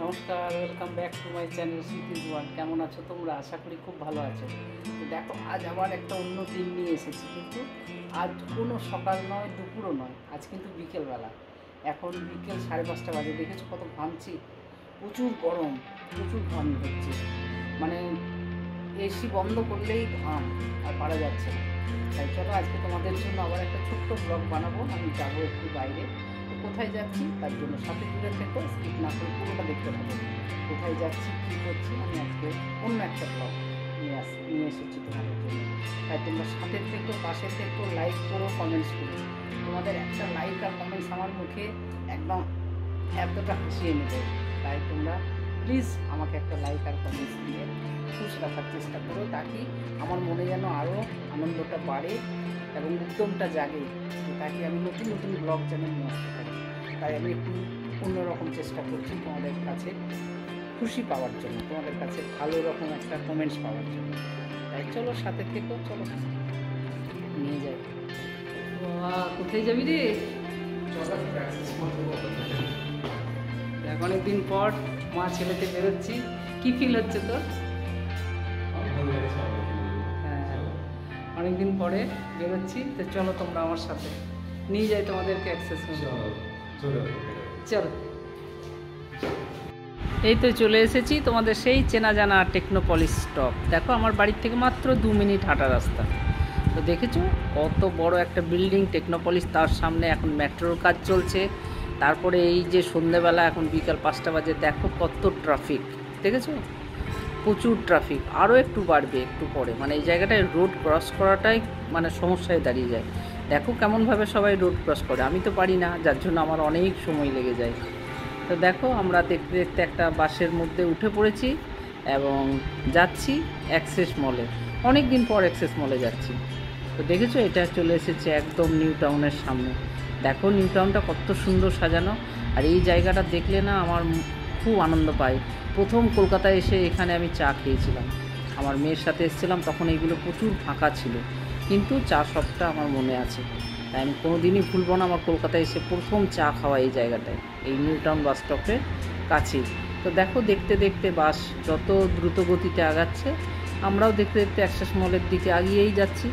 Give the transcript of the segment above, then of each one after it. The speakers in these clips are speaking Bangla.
নমস্কার, welcome back to my channel সিটিজ one. কেমন আছো তোমরা? আশা করি খুব ভালো আছো। তো দেখো, আজ আবার একটা অন্য দিন নিয়ে এসেছি, কিন্তু আজ কোনো সকাল নয়, দুপুরও নয়, আজ কিন্তু বিকেলবেলা। এখন বিকেল 5:30 বাজে। দেখেছো কত ঘামছি, প্রচুর গরম, প্রচুর ঘাম হচ্ছে, মানে এসি বন্ধ করলেই ঘাম, আর পারা যাচ্ছে না। তাই চলো আজকে তোমাদের জন্য আবার একটা ছোট্ট ব্লগ বানাবো। আমি যাবো একটু বাইরে, কোথায় যাচ্ছি তার জন্য সাথে জুড়ে থেকো, স্কিপ না করে পুরোটা দেখতে থাকো। কোথায় যাচ্ছি, কী করছি, আমি আজকে অন্য একটা ব্লগ নিয়ে এসেছি তোমাদের জন্য। তাই তোমরা সাথে থেকো, পাশে থেকো, লাইক করো, কমেন্টস করো। তোমাদের একটা লাইক আর কমেন্টস আমার মুখে একদম এতটা হাসি এনে দেয়। তাই তোমরা প্লিজ আমাকে একটা লাইক আর কমেন্টস দিয়ে খুশি রাখার চেষ্টা করো, তাকে আমার মনে যেন আরও আনন্দটা বাড়ে এবং উদ্যমটা জাগে, তাকে আমি নতুন নতুন ব্লগ যেন নিয়ে আসতে পারি। তাই আমি একটু অন্যরকম চেষ্টা করছি তোমাদের কাছে খুশি পাওয়ার জন্য, তোমাদের কাছে ভালো রকম একটা কমেন্টস পাওয়ার জন্য। তাই চলো সাথে থেকো, চলো নিয়ে যাই। কোথায় যাবি রে? দেখ, অনেকদিন পর মা ছেলেতে বেরোচ্ছি, কি ফিল হচ্ছে তোর? অনেকদিন পরে বেরোচ্ছি, তো চলো তোমরা আমার সাথে নিয়ে যাই তোমাদেরকে অ্যাক্সেস। চলো, এই তো চলে এসেছি তোমাদের সেই চেনা জানা টেকনোপলিস স্টপ। দেখো, আমার বাড়ির থেকে মাত্র 2 মিনিট হাঁটা রাস্তা। তো দেখেছো কত বড় একটা বিল্ডিং টেকনোপলিস, তার সামনে এখন মেট্রোর কাজ চলছে। তারপরে এই যে সন্ধ্যেবেলা, এখন বিকাল 5টা বাজে, দেখো কত ট্রাফিক, দেখেছো? প্রচুর ট্রাফিক, আরও একটু বাড়বে একটু পরে। মানে এই জায়গাটায় রোড ক্রস করাটাই মানে সমস্যায় দাঁড়িয়ে যায়। দেখো কেমনভাবে সবাই রোড ক্রস করে, আমি তো পারি না, যার জন্য আমার অনেক সময় লেগে যায়। তো দেখো, আমরা দেখতে দেখতে একটা বাসের মধ্যে উঠে পড়েছি এবং যাচ্ছি অ্যাক্সেস মলে। অনেক দিন পর অ্যাক্সেস মলে যাচ্ছি। তো দেখেছো, এটা চলে এসেছে একদম নিউ টাউনের সামনে। দেখো নিউ টাউনটা কত সুন্দর সাজানো, আর এই জায়গাটা দেখলে না আমার খুব আনন্দ পাই। প্রথম কলকাতায় এসে এখানে আমি চা খেয়েছিলাম, আমার মেয়ের সাথে এসেছিলাম, তখন এইগুলো প্রচুর ফাঁকা ছিল, কিন্তু চা শপটা আমার মনে আছে। তাই আমি কোনো দিনই ভুলব না আমার কলকাতায় এসে প্রথম চা খাওয়া এই জায়গাটায়, এই নিউ টাউন বাস স্টপের কাছেই। তো দেখো, দেখতে দেখতে বাস যত দ্রুত গতিতে আগাচ্ছে, আমরাও দেখতে দেখতে অ্যাক্সেস মলের দিকে এগিয়েই যাচ্ছি।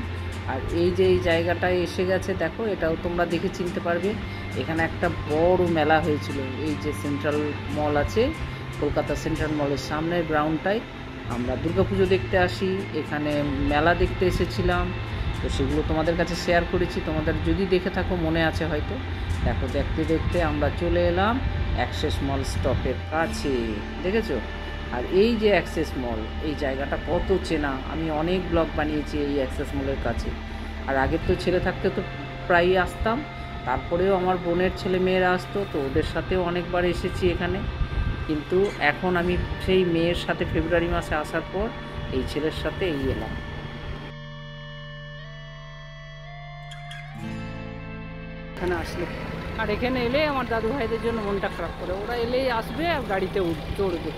আর এই যে এই জায়গাটায় এসে গেছে, দেখো এটাও তোমরা দেখে চিনতে পারবে। এখানে একটা বড় মেলা হয়েছিল, এই যে সেন্ট্রাল মল আছে, কলকাতা সেন্ট্রাল মলের সামনের গ্রাউন্ডটায় আমরা দুর্গাপুজো দেখতে আসি, এখানে মেলা দেখতে এসেছিলাম। তো সেগুলো তোমাদের কাছে শেয়ার করেছি, তোমাদের যদি দেখে থাকো মনে আছে হয়তো। দেখো, দেখতে দেখতে আমরা চলে এলাম অ্যাক্সেস মল স্টপের কাছে, দেখেছো? আর এই যে অ্যাক্সেস মল, এই জায়গাটা কত চেনা, আমি অনেক ব্লগ বানিয়েছি এই অ্যাক্সেস মলের কাছে। আর আগের তো ছেলে থাকতে তো প্রায়ই আসতাম, তারপরেও আমার বোনের ছেলে মেয়েরা আসতো, তো ওদের সাথেও অনেকবার এসেছি এখানে। কিন্তু এখন আমি সেই মেয়ের সাথে ফেব্রুয়ারি মাসে আসার পর এই ছেলের সাথে এই এলাম। এখানে আসলে, আর এখানে এলে আমার দাদু ভাইদের জন্য মনটা খারাপ করে, ওরা এলেই আসবে আর গাড়িতে চড়বে।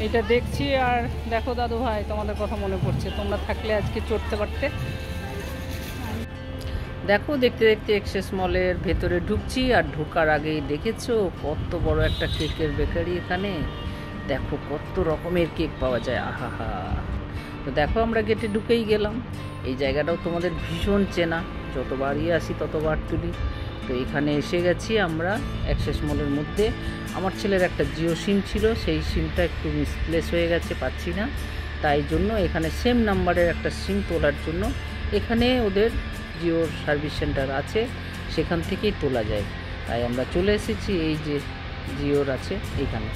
এটা দেখছি আর দেখো দাদু ভাই, তোমাদের কথা মনে পড়ছে, তোমরা থাকলে আজকে চড়তে পারতে। দেখো, দেখতে দেখতে অ্যাক্সেস মলের ভেতরে ঢুকছি, আর ঢোকার আগেই দেখেছো কত বড় একটা কেকের বেকারি এখানে। দেখো কত রকমের কেক পাওয়া যায়, আহা। তো দেখো, আমরা গেটে ঢুকেই গেলাম। এই জায়গাটাও তোমাদের ভীষণ চেনা, যতবারই আসি ততবার তুলি। তো এখানে এসে গেছি আমরা অ্যাক্সেস মলের মধ্যে। আমার ছেলের একটা জিও সিম ছিল, সেই সিমটা একটু মিসপ্লেস হয়ে গেছে, পাচ্ছি না, তাই জন্য এখানে সেম নাম্বারের একটা সিম তোলার জন্য এখানে ওদের জিওর সার্ভিস সেন্টার আছে, সেখান থেকেই তোলা যায়। তাই আমরা চলে এসেছি এই যে জিওর আছে এইখানে।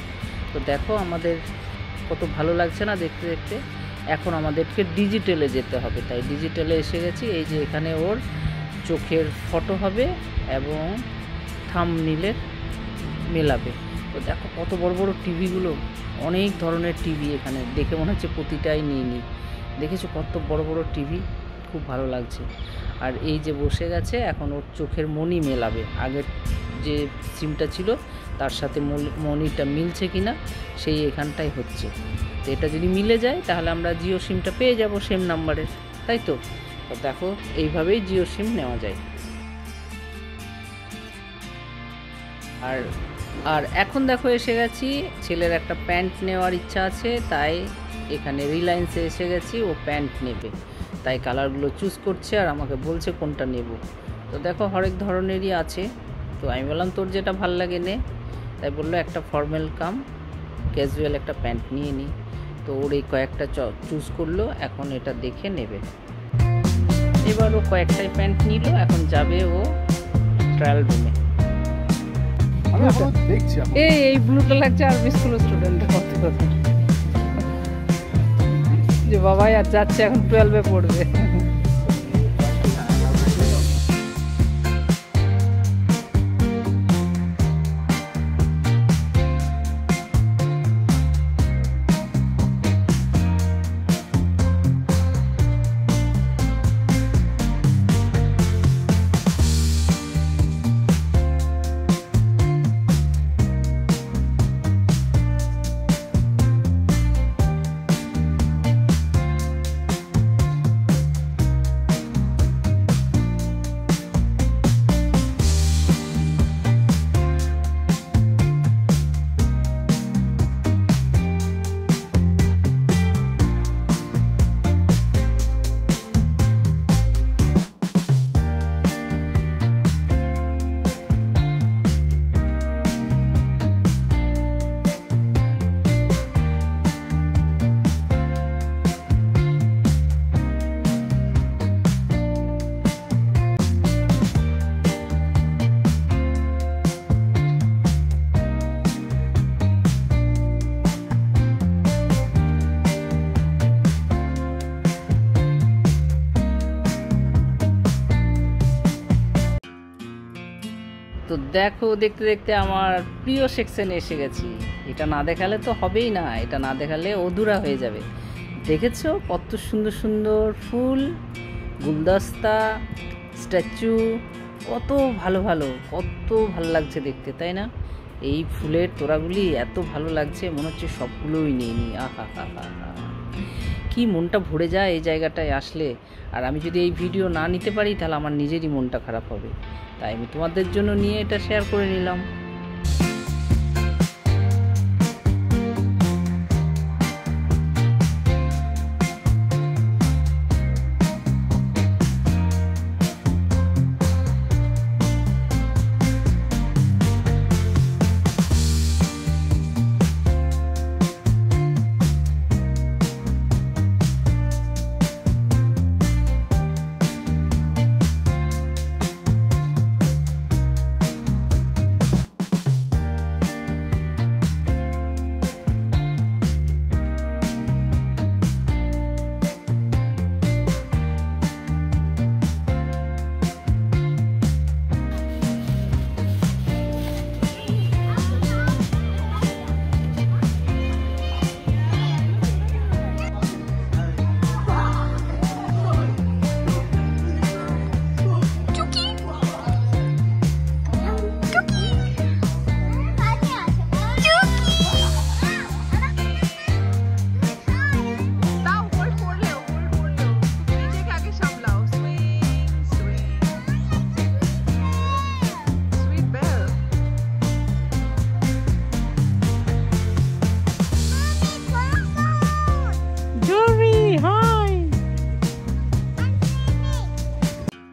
তো দেখো আমাদের কত ভালো লাগছে না দেখতে দেখতে। এখন আমাদেরকে ডিজিটালে যেতে হবে, তাই ডিজিটালে এসে গেছি। এই যে এখানে ওর চোখের ফটো হবে এবং থাম্বনেইলে মেলাবে। তো দেখো কত বড় বড় টিভিগুলো, অনেক ধরনের টিভি এখানে, দেখে মনে হচ্ছে প্রতিটাই নিয়ে নিই। দেখেছো কত বড় বড় টিভি, খুব ভালো লাগছে। আর এই যে বসে গেছে, এখন ওর চোখের মণি মেলাবে, আগের যে সিমটা ছিল তার সাথে মণিটা মিলছে কিনা সেই এখানটাই হচ্ছে। তো এটা যদি মিলে যায় তাহলে আমরা জিও সিমটা পেয়ে যাব সেম নাম্বারের, তাই তো? দেখো এইভাবেই জিও সিম নেওয়া যায়। আর আর এখন দেখো এসে গেছি, ছেলের একটা প্যান্ট নেওয়ার ইচ্ছা আছে, তাই এখানে রিলায়েন্সে এসে গেছি, ও প্যান্ট নেবে, তাই কালারগুলো চুজ করছে আর আমাকে বলছে কোনটা নেব। তো দেখো হরেক ধরনেরই আছে, তো আমি বললাম তোর যেটা ভাল লাগে নে, তাই বললো একটা ফর্মাল কাম ক্যাজুয়াল একটা প্যান্ট নিয়ে নিই। তো ওর এই কয়েকটা চুজ করলো, এখন এটা দেখে নেবে। এবার ও কয়েকটাই প্যান্ট নিল, এখন যাবে ও ট্রায়াল রুমে। এই ব্লুটা লাগছে আর্মি স্কুলের স্টুডেন্টের মতো, যে বাবাই আর যাচ্ছে এখন 12-এ পড়বে। তো দেখো দেখতে দেখতে আমার প্রিয় সেকশনে এসে গেছি। এটা না দেখালে তো হবেই না, এটা না দেখালে অধুরা হয়ে যাবে। দেখেছো কত সুন্দর সুন্দর ফুল, গুলদস্তা, স্ট্যাচু, কত ভালো ভালো, কত ভালো লাগছে দেখতে, তাই না? এই ফুলের তোড়াগুলি এত ভালো লাগছে, মনে হচ্ছে সবগুলোই নিয়ে নিই। আহা হা হা হা, কি মনটা ভরে যায় এই জায়গাটায় আসলে। আর আমি যদি এই ভিডিও না নিতে পারি তাহলে আমার নিজেরই মনটা খারাপ হবে, তাই আমি তোমাদের জন্য নিয়ে এটা শেয়ার করে নিলাম।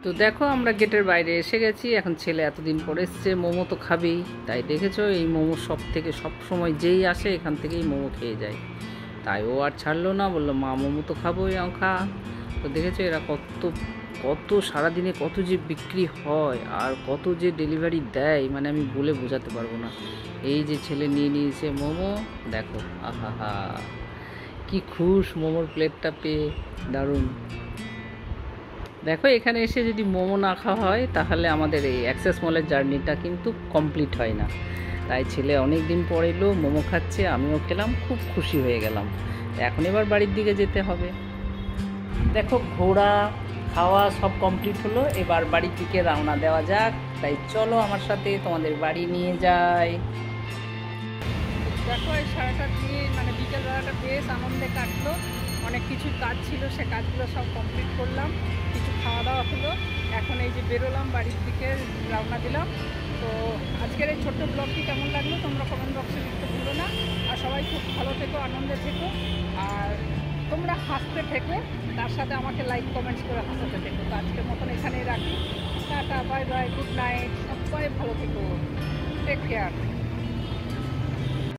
তো দেখো আমরা গেটের বাইরে এসে গেছি, এখন ছেলে এতদিন পরে এসছে, মোমো তো খাবেই, তাই দেখেছো এই মোমো সব থেকে সব সময় যেই আসে এখান থেকেই মোমো খেয়ে যায়, তাই ও আর ছাড়লো না, বললো মা মোমো তো খাবোই, খা। তো দেখেছো এরা কত কত সারাদিনে কত যে বিক্রি হয় আর কত যে ডেলিভারি দেয়, মানে আমি বলে বোঝাতে পারবো না। এই যে ছেলে নিয়ে নিয়েছে মোমো, দেখো আহা হা কি খুশ মোমোর প্লেটটা পেয়ে, দারুণ। দেখো এখানে এসে যদি মোমো না খাওয়া হয় তাহলে আমাদের এই অ্যাক্সেস মলের জার্নিটা কিন্তু কমপ্লিট হয় না। তাই ছেলে অনেক দিন পর এলো, মোমো খাচ্ছে, আমিও খেলাম, খুব খুশি হয়ে গেলাম। এখন এবার বাড়ির দিকে যেতে হবে। দেখো ঘোরা খাওয়া সব কমপ্লিট হলো, এবার বাড়ির দিকে রওনা দেওয়া যাক। তাই চলো আমার সাথে তোমাদের বাড়ি নিয়ে যাই। দেখো এই সারাটা দিন মানে বিকেলবেলাটা বেশ আনন্দে কাটলো, অনেক কিছু কাজ ছিল, সে কাজগুলো সব কমপ্লিট করলাম, কিছু খাওয়া দাওয়া হলো, এখন এই যে বেরোলাম বাড়ির দিকে রওনা দিলাম। তো আজকের এই ছোট্ট ব্লগটি কেমন লাগলো তোমরা কমেন্ট বক্সে লিখতে ভুলো না। আর সবাই খুব ভালো থেকো, আনন্দে থেকো, আর তোমরা হাসতে থেকো, তার সাথে আমাকে লাইক কমেন্টস করে হাসাতে থেকো। তো আজকের মতন এখানেই রাখি। Tata, bye bye, good night, সবাই ভালো থেকো, টেক কেয়ার।